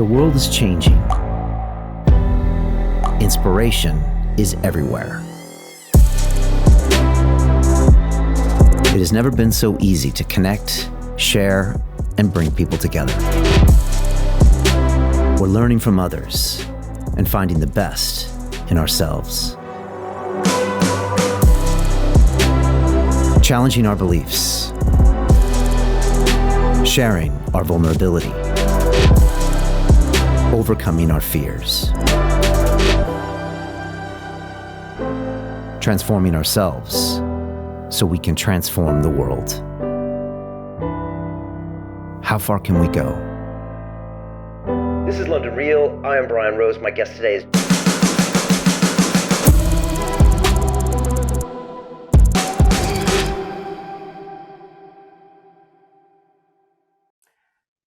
The world is changing. Inspiration is everywhere. It has never been so easy to connect, share, and bring people together. We're learning from others and finding the best in ourselves. Challenging our beliefs. Sharing our vulnerability. Overcoming our fears. Transforming ourselves so we can transform the world. How far can we go? This is London Real. I am Brian Rose. My guest today is...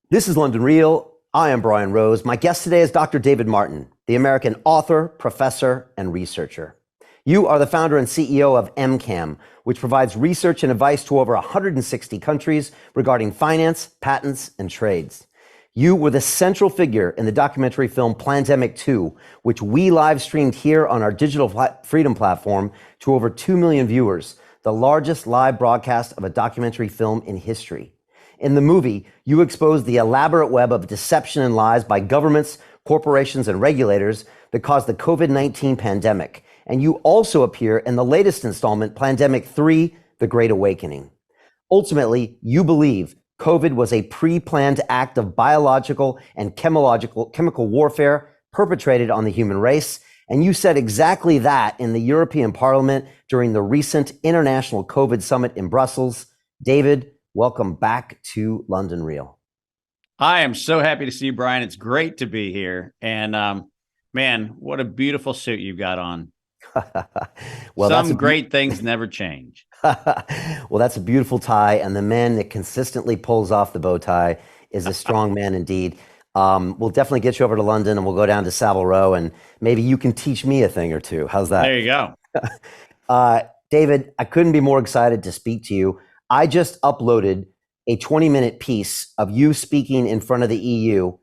This is London Real. I am Brian Rose. My guest today is Dr. David Martin, the American author, professor, and researcher. You are the founder and CEO of MCAM, which provides research and advice to over 160 countries regarding finance, patents, and trades. You were the central figure in the documentary film Plandemic 2, which we live streamed here on our Digital Freedom platform to over 2 million viewers, the largest live broadcast of a documentary film in history. In the movie, you exposed the elaborate web of deception and lies by governments, corporations, and regulators that caused the COVID-19 pandemic. And you also appear in the latest installment, Plandemic 3, The Great Awakening. Ultimately, you believe COVID was a pre-planned act of biological and chemical warfare perpetrated on the human race. And you said exactly that in the European Parliament during the recent International COVID Summit in Brussels. David, welcome back to London Real. I am so happy to see you, Brian. It's great to be here. And man, what a beautiful suit you've got on. Well, some great things never change. Well, that's a beautiful tie. And the man that consistently pulls off the bow tie is a strong man indeed. We'll definitely get you over to London and we'll go down to Savile Row and maybe you can teach me a thing or two. How's that? There you go. David, I couldn't be more excited to speak to you. I just uploaded a 20-minute piece of you speaking in front of the EU,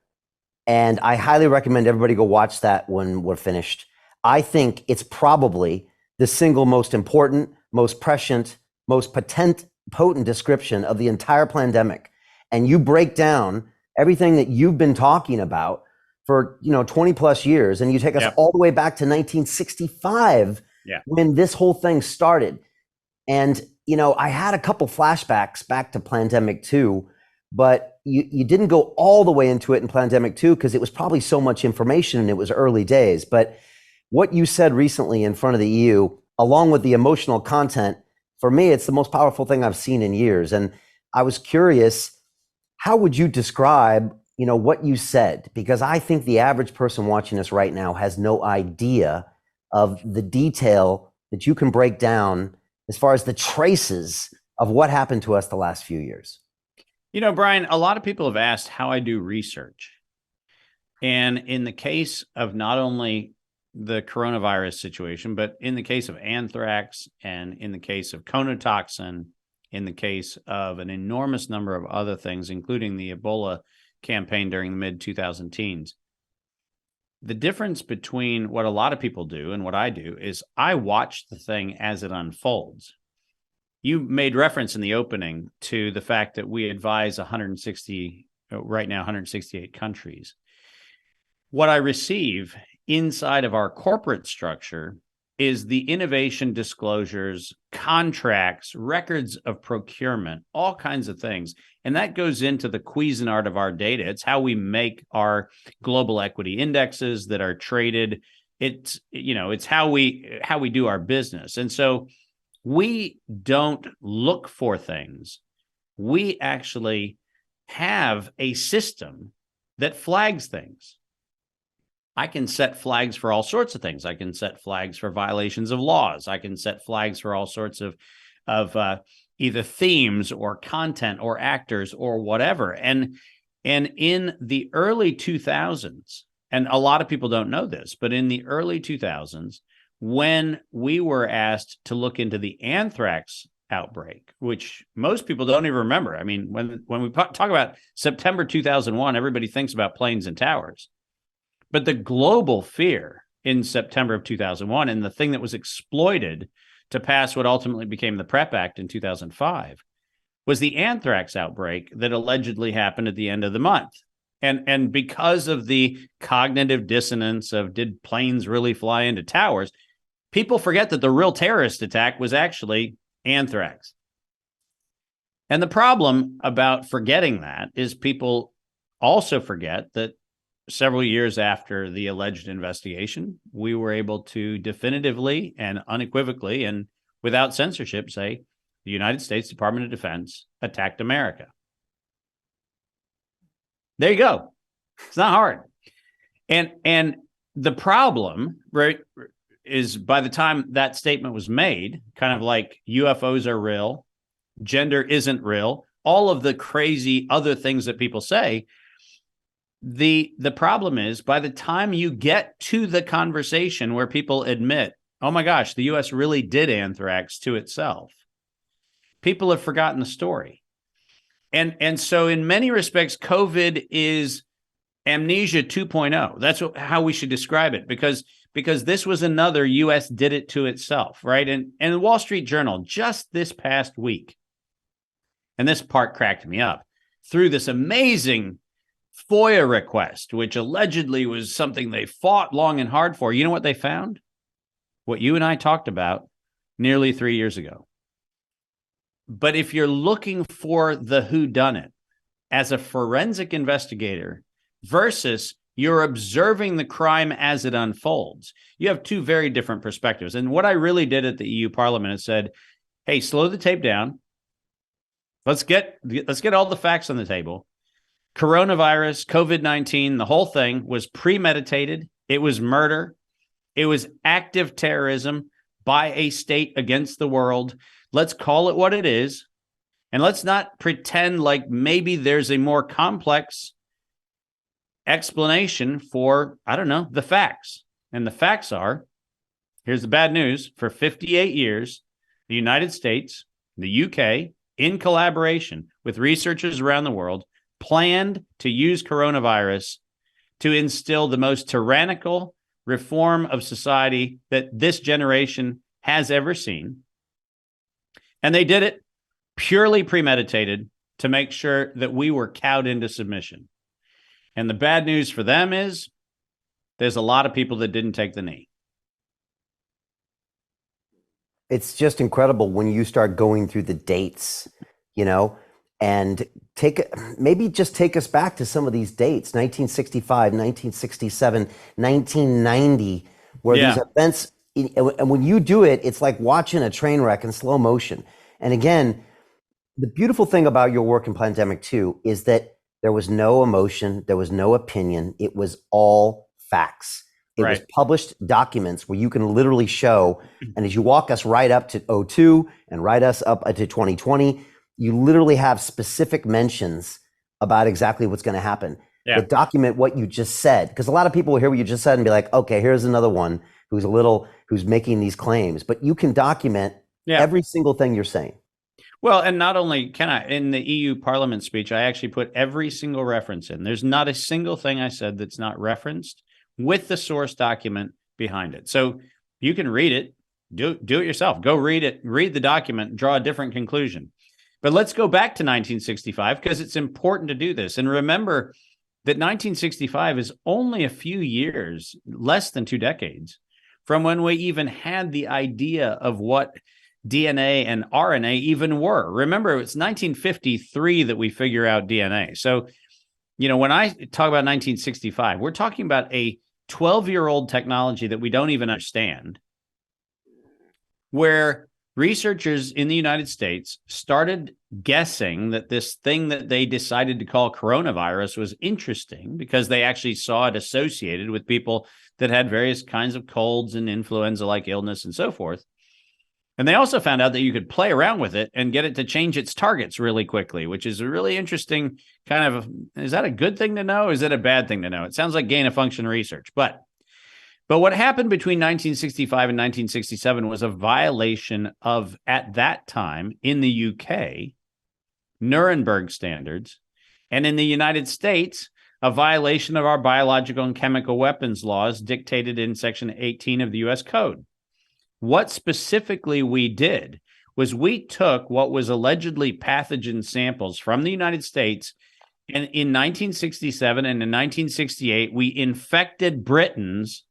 and I highly recommend everybody go watch that when we're finished. I think it's probably the single most important, most prescient, most potent description of the entire pandemic. And you break down everything that you've been talking about for 20 plus years, and you take us all the way back to 1965 when this whole thing started. And I had a couple flashbacks back to Plandemic 2, but you didn't go all the way into it in Plandemic 2 because it was probably so much information and it was early days. But what you said recently in front of the EU, along with the emotional content, for me, it's the most powerful thing I've seen in years. And I was curious, how would you describe, what you said? Because I think the average person watching us right now has no idea of the detail that you can break down as far as the traces of what happened to us the last few years. Brian, a lot of people have asked how I do research. And in the case of not only the coronavirus situation, but in the case of anthrax and in the case of conotoxin, in the case of an enormous number of other things, including the Ebola campaign during the mid-2010s, the difference between what a lot of people do and what I do is I watch the thing as it unfolds. You made reference in the opening to the fact that we advise 168 countries. What I receive inside of our corporate structure is the innovation disclosures, contracts, records of procurement, all kinds of things. And that goes into the Cuisinart of our data. It's how we make our global equity indexes that are traded. It's how we do our business. And so we don't look for things. We actually have a system that flags things. I can set flags for all sorts of things. I can set flags for violations of laws. I can set flags for all sorts of either themes or content or actors or whatever. And in the early 2000s, and a lot of people don't know this, but in the early 2000s, when we were asked to look into the anthrax outbreak, which most people don't even remember. I mean, when we talk about September 2001, everybody thinks about planes and towers. But the global fear in September of 2001, and the thing that was exploited to pass what ultimately became the PrEP Act in 2005, was the anthrax outbreak that allegedly happened at the end of the month. And because of the cognitive dissonance of did planes really fly into towers, people forget that the real terrorist attack was actually anthrax. And the problem about forgetting that is people also forget that several years after the alleged investigation, we were able to definitively and unequivocally and without censorship say the United States Department of Defense attacked America. There you go. It's not hard. And the problem, right, is by the time that statement was made, kind of like UFOs are real, gender isn't real, all of the crazy other things that people say, the problem is by the time you get to the conversation where people admit, oh my gosh, the US really did anthrax to itself, people have forgotten the story. And so in many respects, COVID is amnesia 2.0. That's how we should describe it, because this was another US did it to itself, right? And the Wall Street Journal just this past week, and this part cracked me up, through this amazing FOIA request, which allegedly was something they fought long and hard for. You know what they found? What you and I talked about nearly 3 years ago. But if you're looking for the whodunit as a forensic investigator versus you're observing the crime as it unfolds, you have two very different perspectives. And what I really did at the EU Parliament is said, hey, slow the tape down. Let's get all the facts on the table. Coronavirus, COVID-19, the whole thing was premeditated. It was murder. It was active terrorism by a state against the world. Let's call it what it is. And let's not pretend like maybe there's a more complex explanation for, I don't know, the facts. And the facts are, here's the bad news, for 58 years, the United States, the UK, in collaboration with researchers around the world, planned to use coronavirus to instill the most tyrannical reform of society that this generation has ever seen. And they did it purely premeditated to make sure that we were cowed into submission. And the bad news for them is there's a lot of people that didn't take the knee. It's just incredible when you start going through the dates, and maybe just take us back to some of these dates, 1965, 1967, 1990, where these events, and when you do it, it's like watching a train wreck in slow motion. And again, the beautiful thing about your work in Plandemic 2 is that there was no emotion, there was no opinion, it was all facts. It was published documents where you can literally show, and as you walk us right up to 02 and right us up to 2020, you literally have specific mentions about exactly what's going to happen. That document what you just said, because a lot of people will hear what you just said and be like, okay, here's another one who's making these claims, but you can document every single thing you're saying. Well, and not only can I, in the EU Parliament speech, I actually put every single reference in. There's not a single thing I said that's not referenced with the source document behind it. So you can read it, do it yourself. Go read it, read the document, draw a different conclusion. But let's go back to 1965 because it's important to do this. And remember that 1965 is only a few years, less than 2 decades, from when we even had the idea of what DNA and RNA even were. Remember, it's 1953 that we figure out DNA. So, when I talk about 1965, we're talking about a 12-year-old technology that we don't even understand, where researchers in the United States started guessing that this thing that they decided to call coronavirus was interesting because they actually saw it associated with people that had various kinds of colds and influenza-like illness and so forth. And they also found out that you could play around with it and get it to change its targets really quickly, which is a really interesting is that a good thing to know? Is it a bad thing to know? It sounds like gain of function research, but But what happened between 1965 and 1967 was a violation of, at that time in the UK, Nuremberg standards, and in the United States, a violation of our biological and chemical weapons laws dictated in Section 18 of the U.S. Code. What specifically we did was we took what was allegedly pathogen samples from the United States, and in 1967 and in 1968, we infected Britons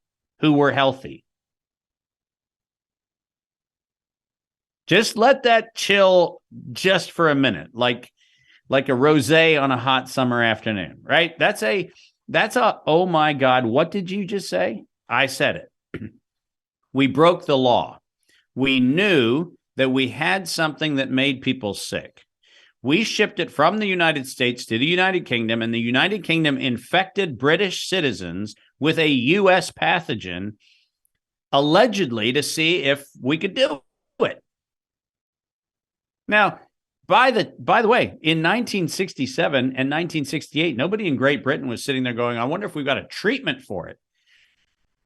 who were healthy. Just let that chill just for a minute, like a rosé on a hot summer afternoon, right? That's a, oh my God, what did you just say? I said it. We broke the law. We knew that we had something that made people sick. We shipped it from the United States to the United Kingdom, and the United Kingdom infected British citizens with a U.S. pathogen, allegedly to see if we could do it. Now, by the way, in 1967 and 1968, nobody in Great Britain was sitting there going, I wonder if we've got a treatment for it.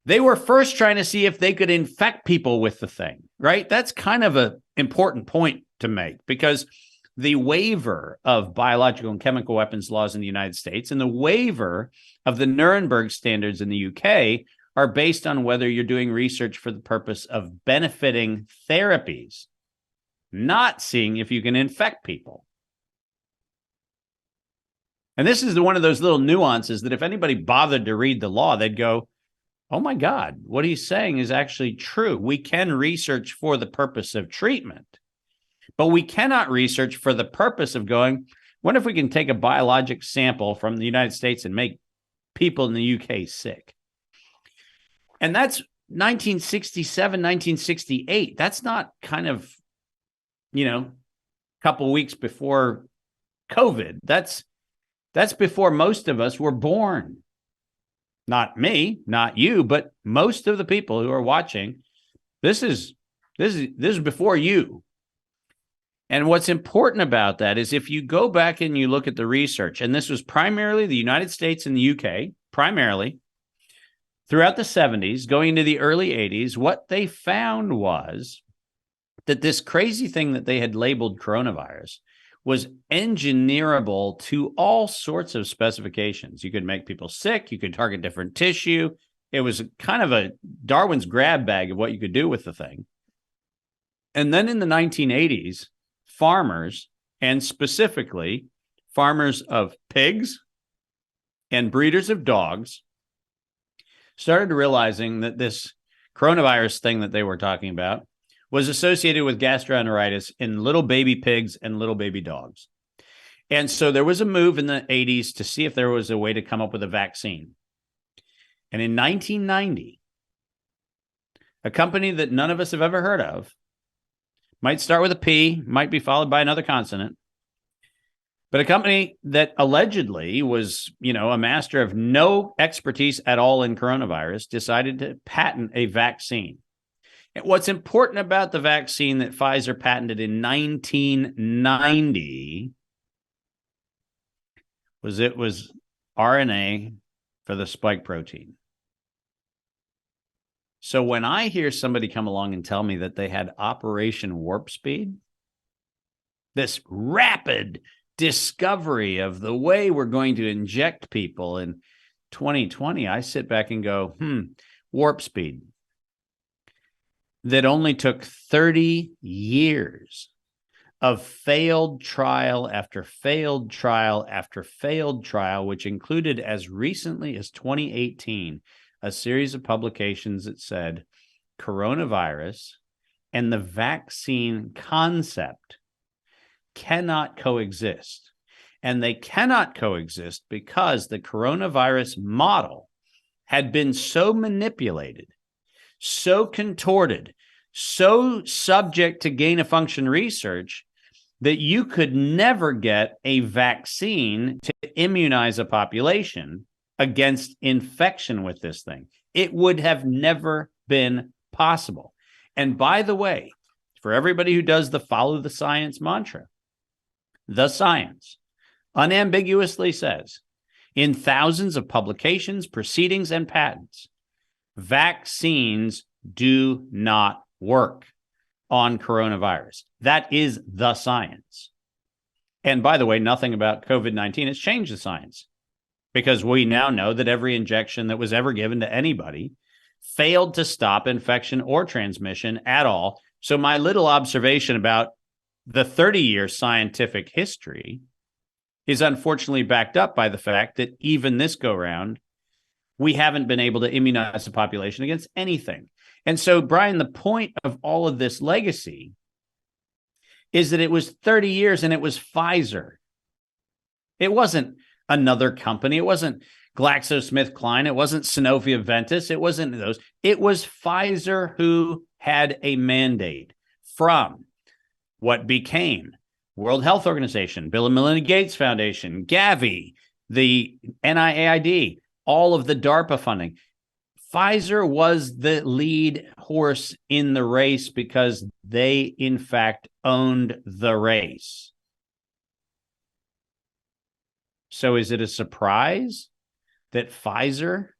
They were first trying to see if they could infect people with the thing, right? That's kind of an important point to make, because the waiver of biological and chemical weapons laws in the United States and the waiver of the Nuremberg standards in the UK are based on whether you're doing research for the purpose of benefiting therapies, not seeing if you can infect people. And this is one of those little nuances that if anybody bothered to read the law, they'd go, oh my God, what he's saying is actually true. We can research for the purpose of treatment, but we cannot research for the purpose of going, what if we can take a biologic sample from the United States and make people in the UK sick? And that's 1967, 1968. That's not kind of, a couple weeks before COVID. That's before most of us were born. Not me, not you, but most of the people who are watching. This is before you. And what's important about that is if you go back and you look at the research, and this was primarily the United States and the UK, primarily throughout the 70s, going into the early 80s, what they found was that this crazy thing that they had labeled coronavirus was engineerable to all sorts of specifications. You could make people sick. You could target different tissue. It was kind of a Darwin's grab bag of what you could do with the thing. And then in the 1980s, farmers, and specifically farmers of pigs and breeders of dogs, started realizing that this coronavirus thing that they were talking about was associated with gastroenteritis in little baby pigs and little baby dogs. And so there was a move in the 80s to see if there was a way to come up with a vaccine. And in 1990, a company that none of us have ever heard of, might start with a P, might be followed by another consonant, but a company that allegedly was, a master of no expertise at all in coronavirus, decided to patent a vaccine. And what's important about the vaccine that Pfizer patented in 1990 was it was RNA for the spike protein. So when I hear somebody come along and tell me that they had Operation Warp Speed, this rapid discovery of the way we're going to inject people in 2020, I sit back and go, Warp Speed. That only took 30 years of failed trial after failed trial after failed trial, which included as recently as 2018, a series of publications that said coronavirus and the vaccine concept cannot coexist. And they cannot coexist because the coronavirus model had been so manipulated, so contorted, so subject to gain-of-function research that you could never get a vaccine to immunize a population against infection with this thing. It would have never been possible. And by the way, for everybody who does the follow the science mantra, the science unambiguously says in thousands of publications, proceedings, and patents Vaccines do not work on coronavirus. That is the science. And by the way, nothing about COVID-19 has changed the science, because we now know that every injection that was ever given to anybody failed to stop infection or transmission at all. So my little observation about the 30-year scientific history is unfortunately backed up by the fact that even this go round, we haven't been able to immunize the population against anything. And so, Brian, the point of all of this legacy is that it was 30 years and it was Pfizer. It wasn't another company. It wasn't GlaxoSmithKline. It wasn't Sanofi Aventis. It wasn't those. It was Pfizer who had a mandate from what became World Health Organization, Bill and Melinda Gates Foundation, Gavi, the NIAID, all of the DARPA funding. Pfizer was the lead horse in the race because they, in fact, owned the race. So is it a surprise that Pfizer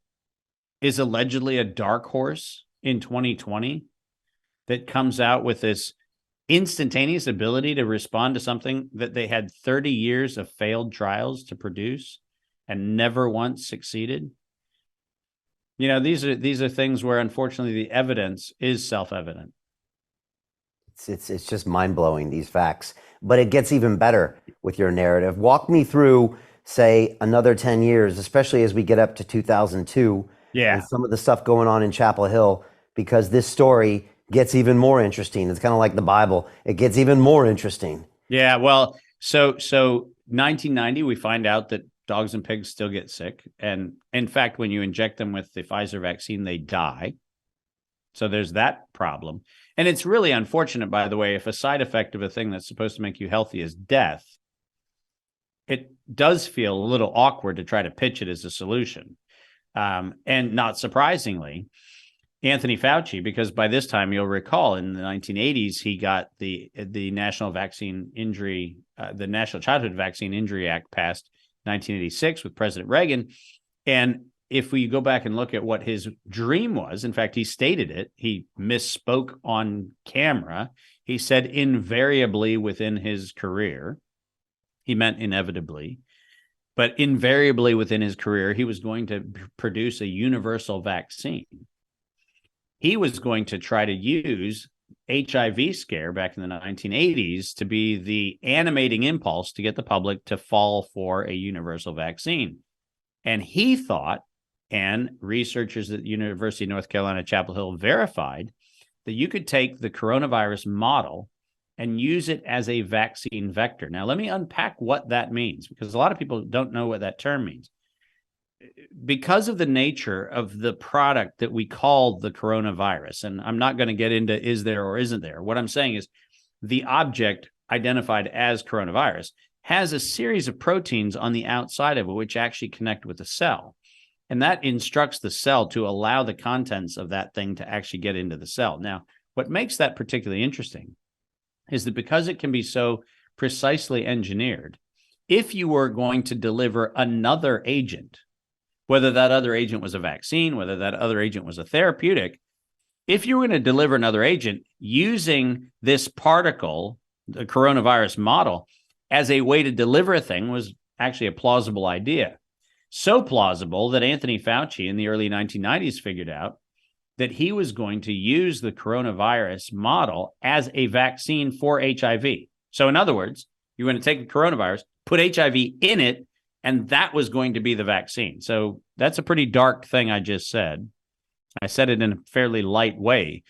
is allegedly a dark horse in 2020 that comes out with this instantaneous ability to respond to something that they had 30 years of failed trials to produce and never once succeeded? You know, these are things where, unfortunately, the evidence is self-evident. It's just mind-blowing, these facts. But it gets even better with your narrative. Walk me through, say, another 10 years, especially as we get up to 2002, and some of the stuff going on in Chapel Hill, because this story gets even more interesting. It's kind of like the Bible. It gets even more interesting. Yeah, well, so 1990, we find out that dogs and pigs still get sick. And in fact, when you inject them with the Pfizer vaccine, they die. So there's that problem. And it's really unfortunate, by the way, if a side effect of a thing that's supposed to make you healthy is death, it does feel a little awkward to try to pitch it as a solution. And not surprisingly, Anthony Fauci, because by this time you'll recall in the 1980s, he got the National Vaccine Injury, the National Childhood Vaccine Injury Act passed 1986 with President Reagan. And if we go back and look at what his dream was, in fact, he stated it, he misspoke on camera. He said invariably within his career, he meant inevitably, but invariably within his career, he was going to produce a universal vaccine. He was going to try to use HIV scare back in the 1980s to be the animating impulse to get the public to fall for a universal vaccine. And he thought, and researchers at the University of North Carolina, Chapel Hill verified, that you could take the coronavirus model and use it as a vaccine vector. Now, let me unpack what that means, because a lot of people don't know what that term means. Because of the nature of the product that we call the coronavirus, and I'm not going to get into is there or isn't there. What I'm saying is the object identified as coronavirus has a series of proteins on the outside of it which actually connect with the cell. And that instructs the cell to allow the contents of that thing to actually get into the cell. Now, what makes that particularly interesting is that because it can be so precisely engineered, if you were going to deliver another agent, whether that other agent was a vaccine, whether that other agent was a therapeutic, if you were going to deliver another agent using this particle, the coronavirus model, as a way to deliver a thing was actually a plausible idea. So plausible that Anthony Fauci in the early 1990s figured out that he was going to use the coronavirus model as a vaccine for HIV. So in other words, you're going to take the coronavirus, put HIV in it, and that was going to be the vaccine. So that's a pretty dark thing I just said. I said it in a fairly light way,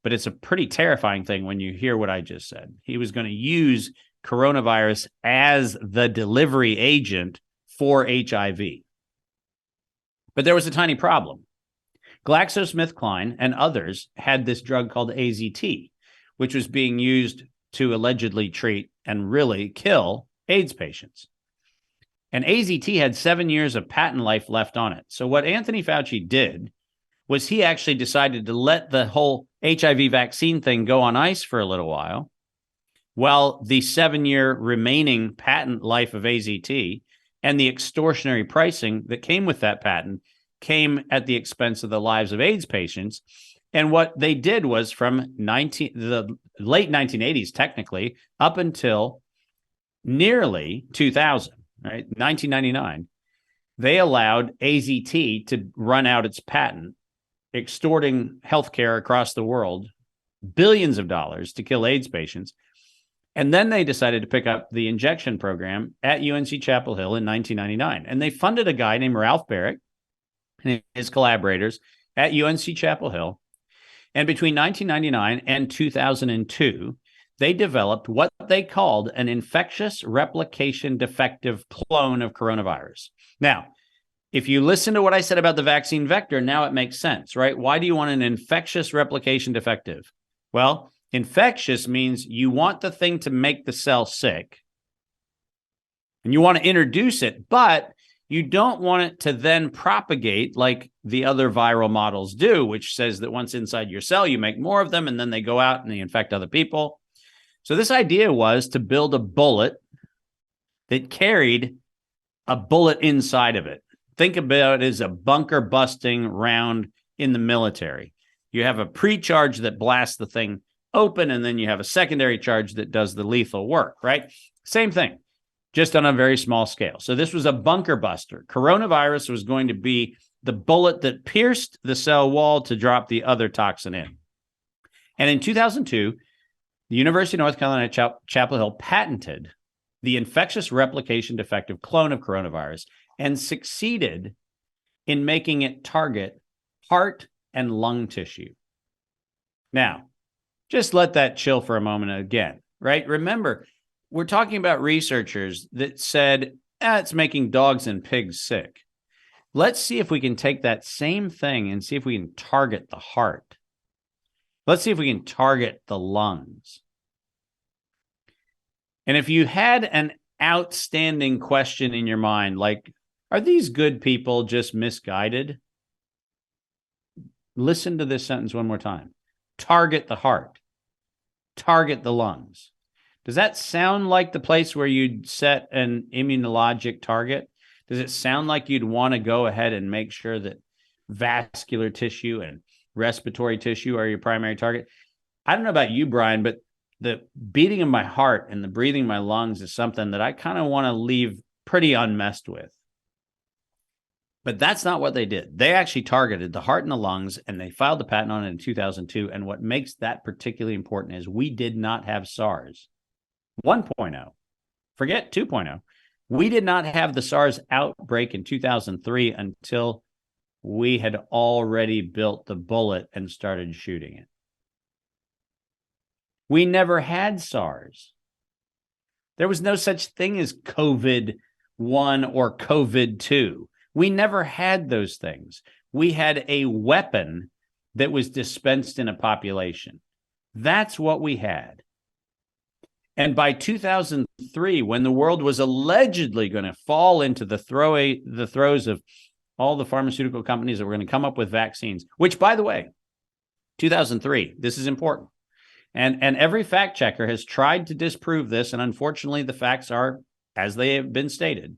but it's a pretty terrifying thing when you hear what I just said. He was going to use coronavirus as the delivery agent for HIV. But there was a tiny problem. GlaxoSmithKline and others had this drug called AZT, which was being used to allegedly treat and really kill AIDS patients. And AZT had 7 years of patent life left on it. So what Anthony Fauci did was he actually decided to let the whole HIV vaccine thing go on ice for a little while the 7-year remaining patent life of AZT and the extortionary pricing that came with that patent came at the expense of the lives of AIDS patients. And what they did was from the late 1980s, technically, up until nearly 2000, right, 1999, they allowed AZT to run out its patent, extorting healthcare across the world, billions of dollars to kill AIDS patients. And then they decided to pick up the injection program at UNC Chapel Hill in 1999. And they funded a guy named Ralph Barrett and his collaborators at UNC Chapel Hill. And between 1999 and 2002, they developed what they called an infectious replication defective clone of coronavirus. Now, if you listen to what I said about the vaccine vector, now it makes sense, right? Why do you want an infectious replication defective? Well, infectious means you want the thing to make the cell sick and you want to introduce it, but you don't want it to then propagate like the other viral models do, which says that once inside your cell, you make more of them and then they go out and they infect other people. So this idea was to build a bullet that carried a bullet inside of it. Think about it as a bunker busting round in the military. You have a pre-charge that blasts the thing open, and then you have a secondary charge that does the lethal work, right? Same thing, just on a very small scale. So this was a bunker buster. Coronavirus was going to be the bullet that pierced the cell wall to drop the other toxin in. And in 2002, the University of North Carolina Chapel Hill patented the infectious replication defective clone of coronavirus and succeeded in making it target heart and lung tissue. Now, just let that chill for a moment again, right? Remember, we're talking about researchers that said, it's making dogs and pigs sick. Let's see if we can take that same thing and see if we can target the heart. Let's see if we can target the lungs. And if you had an outstanding question in your mind, like, are these good people just misguided? Listen to this sentence one more time. Target the heart. Target the lungs. Does that sound like the place where you'd set an immunologic target? Does it sound like you'd want to go ahead and make sure that vascular tissue and respiratory tissue are your primary target? I don't know about you, Brian, but the beating of my heart and the breathing of my lungs is something that I kind of want to leave pretty unmessed with. But that's not what they did. They actually targeted the heart and the lungs, and they filed the patent on it in 2002. And what makes that particularly important is we did not have SARS 1.0. Forget 2.0. We did not have the SARS outbreak in 2003 until we had already built the bullet and started shooting it. We never had SARS. There was no such thing as COVID-1 or COVID-2. We never had those things. We had a weapon that was dispensed in a population. That's what we had. And by 2003, when the world was allegedly going to fall into the throes of all the pharmaceutical companies that were going to come up with vaccines, which, by the way, 2003, this is important. And every fact checker has tried to disprove this, and unfortunately, the facts are as they have been stated.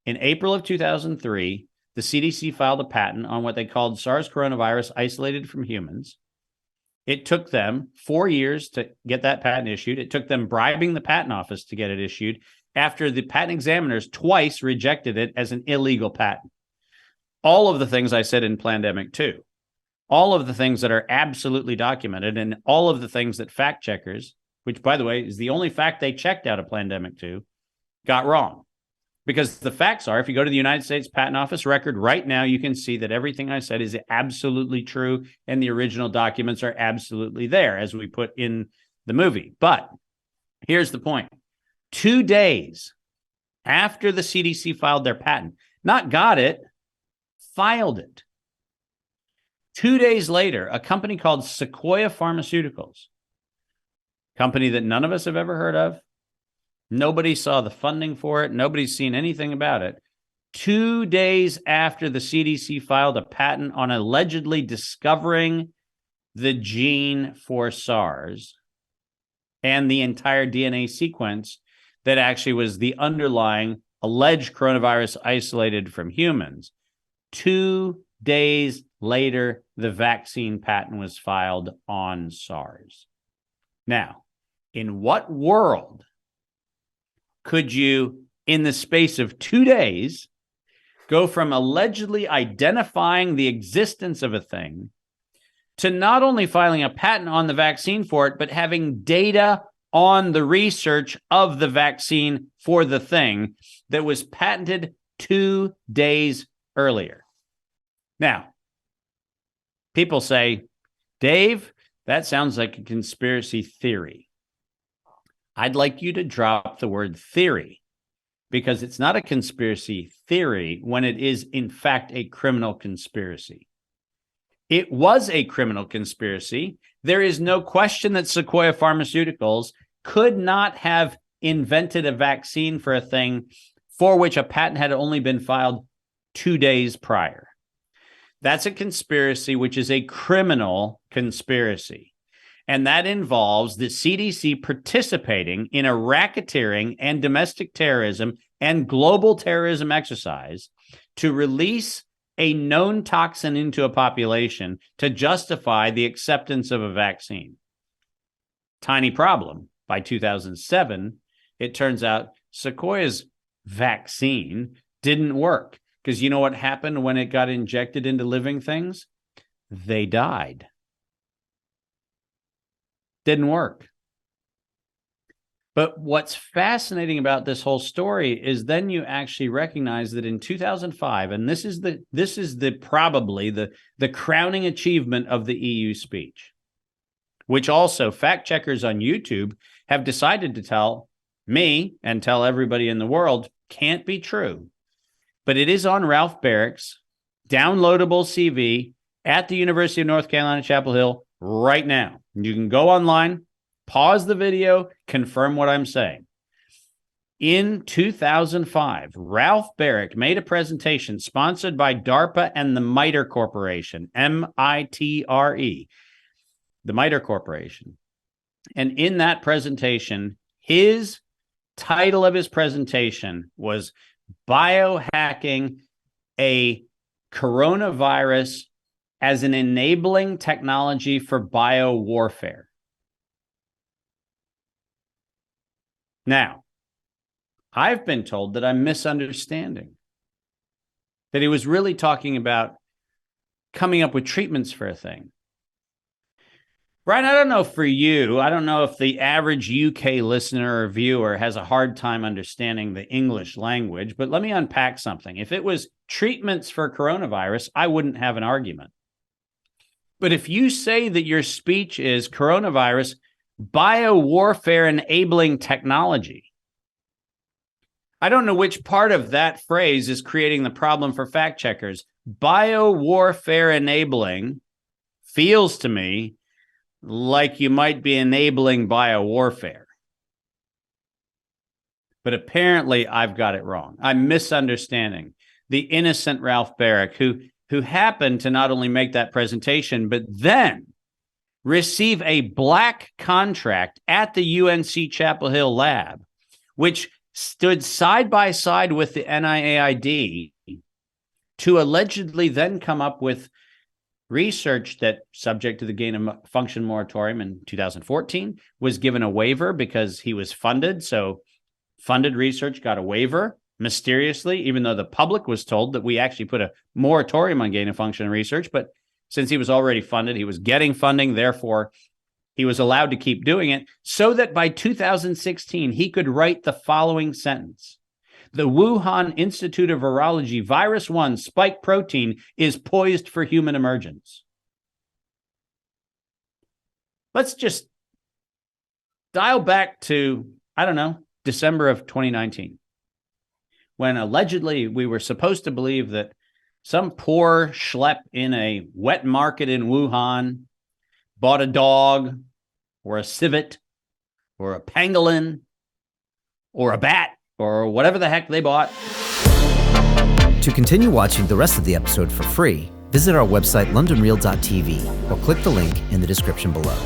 In April of 2003, the CDC filed a patent on what they called SARS coronavirus isolated from humans. It took them 4 years to get that patent issued. It took them bribing the patent office to get it issued after the patent examiners twice rejected it as an illegal patent. All of the things I said in Plandemic 2. All of the things that are absolutely documented, and all of the things that fact checkers, which, by the way, is the only fact they checked out of Plandemic 2, got wrong. Because the facts are, if you go to the United States Patent Office record right now, you can see that everything I said is absolutely true, and the original documents are absolutely there, as we put in the movie. But here's the point. 2 days after the CDC filed their patent, not got it, filed it. 2 days later, a company called Sequoia Pharmaceuticals, company that none of us have ever heard of, nobody saw the funding for it, nobody's seen anything about it. 2 days after the CDC filed a patent on allegedly discovering the gene for SARS and the entire DNA sequence that actually was the underlying alleged coronavirus isolated from humans, 2 days later, the vaccine patent was filed on SARS. Now, in what world could you, in the space of 2 days, go from allegedly identifying the existence of a thing to not only filing a patent on the vaccine for it, but having data on the research of the vaccine for the thing that was patented 2 days earlier? Now, people say, Dave, that sounds like a conspiracy theory. I'd like you to drop the word theory, because it's not a conspiracy theory when it is, in fact, a criminal conspiracy. It was a criminal conspiracy. There is no question that Sequoia Pharmaceuticals could not have invented a vaccine for a thing for which a patent had only been filed 2 days prior. That's a conspiracy, which is a criminal conspiracy. And that involves the CDC participating in a racketeering and domestic terrorism and global terrorism exercise to release a known toxin into a population to justify the acceptance of a vaccine. Tiny problem. By 2007, it turns out Sequoia's vaccine didn't work, because you know what happened when it got injected into living things? They died. Didn't work. But what's fascinating about this whole story is then you actually recognize that in 2005, and this is probably the crowning achievement of the EU speech, which also fact checkers on YouTube have decided to tell me and tell everybody in the world can't be true. But it is on Ralph Barrick's downloadable CV at the University of North Carolina, Chapel Hill right now. You can go online, pause the video, confirm what I'm saying. In 2005, Ralph Barrick made a presentation sponsored by DARPA and the MITRE Corporation, M-I-T-R-E, the MITRE Corporation. And in that presentation, his title of his presentation was Biohacking a Coronavirus as an Enabling Technology for Biowarfare. Now, I've been told that I'm misunderstanding, that he was really talking about coming up with treatments for a thing. Brian, I don't know for you, I don't know if the average UK listener or viewer has a hard time understanding the English language, but let me unpack something. If it was treatments for coronavirus, I wouldn't have an argument. But if you say that your speech is coronavirus, biowarfare enabling technology, I don't know which part of that phrase is creating the problem for fact checkers. Biowarfare enabling feels to me like you might be enabling biowarfare. But apparently I've got it wrong. I'm misunderstanding the innocent Ralph Barrick, who happened to not only make that presentation, but then receive a black contract at the UNC Chapel Hill lab, which stood side by side with the NIAID to allegedly then come up with research that, subject to the gain of function moratorium in 2014, was given a waiver because he was funded. So funded research got a waiver mysteriously, even though the public was told that we actually put a moratorium on gain of function research. But since he was already funded, he was getting funding. Therefore, he was allowed to keep doing it so that by 2016, he could write the following sentence. The Wuhan Institute of Virology virus 1 spike protein is poised for human emergence. Let's just dial back to, I don't know, December of 2019, when allegedly we were supposed to believe that some poor schlep in a wet market in Wuhan bought a dog or a civet or a pangolin or a bat or whatever the heck they bought. To continue watching the rest of the episode for free, visit our website londonreal.tv or click the link in the description below.